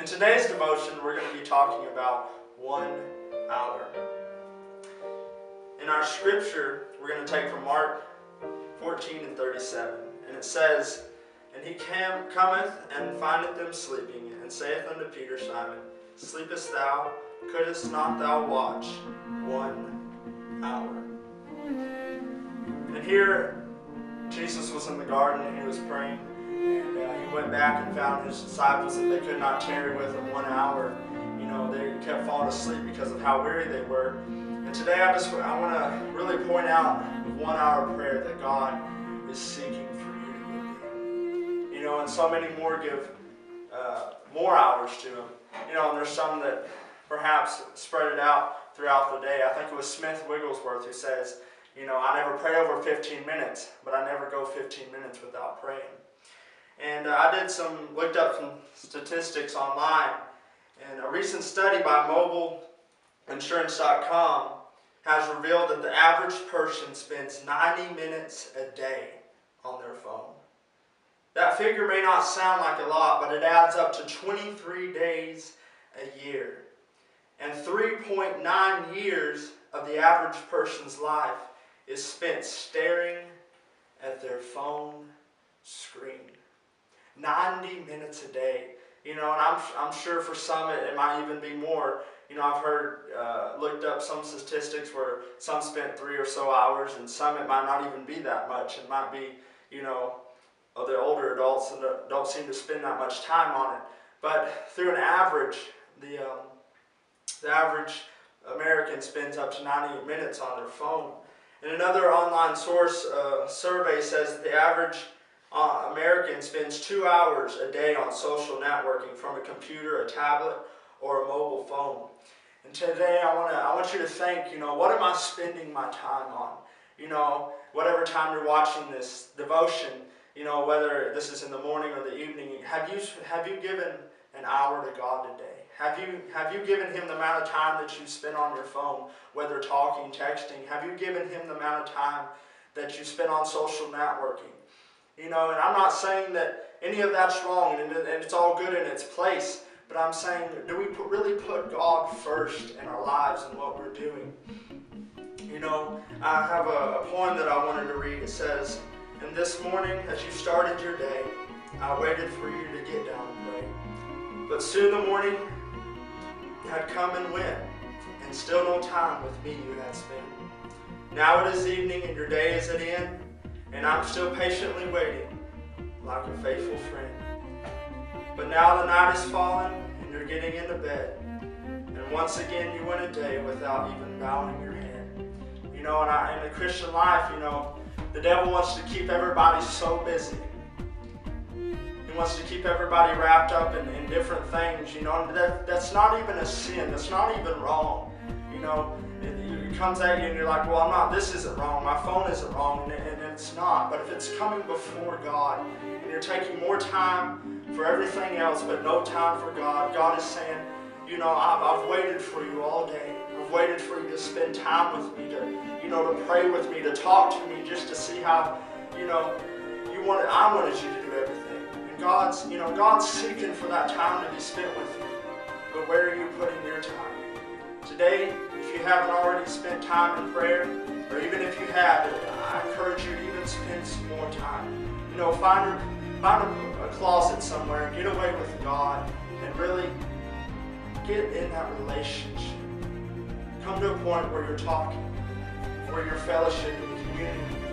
today's devotion, we're going to be talking about 1 hour. In our scripture, we're going to take from Mark 14:37, and it says, "And he cometh and findeth them sleeping, and saith unto Peter, Simon, sleepest thou? Couldest not thou watch 1 hour?" And here, Jesus was in the garden and he was praying, and he went back and found his disciples that they could not tarry with him 1 hour. They kept falling asleep because of how weary they were. And today I want to really point out the 1 hour prayer that God is seeking for you to give Him. And so many more give more hours to Him. And there's some that perhaps spread it out throughout the day. I think it was Smith Wigglesworth who says, I never pray over 15 minutes, but I never go 15 minutes without praying. And I looked up some statistics online, and a recent study by mobileinsurance.com has revealed that the average person spends 90 minutes a day on their phone. That figure may not sound like a lot, but it adds up to 23 days a year. And 3.9 years of the average person's life is spent staring at their phone screen. 90 minutes a day. And I'm sure for some it might even be more. I've looked up some statistics where some spent 3 or so hours, and some it might not even be that much. It might be, the older adults and don't seem to spend that much time on it. But through an average, the average American spends up to 90 minutes on their phone. And another online source survey says that the average American spends 2 hours a day on social networking from a computer, a tablet, or a mobile phone. And today I want you to think, what am I spending my time on? Whatever time you're watching this devotion, whether this is in the morning or the evening, have you given an hour to God today? Have you given Him the amount of time that you spend on your phone, whether talking, texting? Have you given Him the amount of time that you spend on social networking? And I'm not saying that any of that's wrong and it's all good in its place, but I'm saying, do we really put God first in our lives and what we're doing? I have a poem that I wanted to read. It says, "And this morning as you started your day, I waited for you to get down and pray. But soon the morning had come and went, and still no time with me you had spent. Now it is evening and your day is at end, and I'm still patiently waiting like a faithful friend. But now the night is falling and you're getting into bed, and once again you went a day without even bowing your head." In the Christian life, the devil wants to keep everybody so busy. He wants to keep everybody wrapped up in different things, and that's not even a sin. That's not even wrong. It comes at you and you're like, well, this isn't wrong. My phone isn't wrong, and it's not. But if it's coming before God and you're taking more time for everything else but no time for God, God is saying, I've waited for you all day. I've waited for you to spend time with me, to pray with me, to talk to me, just to see how, I wanted you to do everything. And God's seeking for that time to be spent with you. But where are you putting your time? Today, if you haven't already spent time in prayer, or even if you have, I encourage you to even spend some more time. Find a closet somewhere and get away with God and really get in that relationship. Come to a point where you're talking, where you're fellowshipping, communing,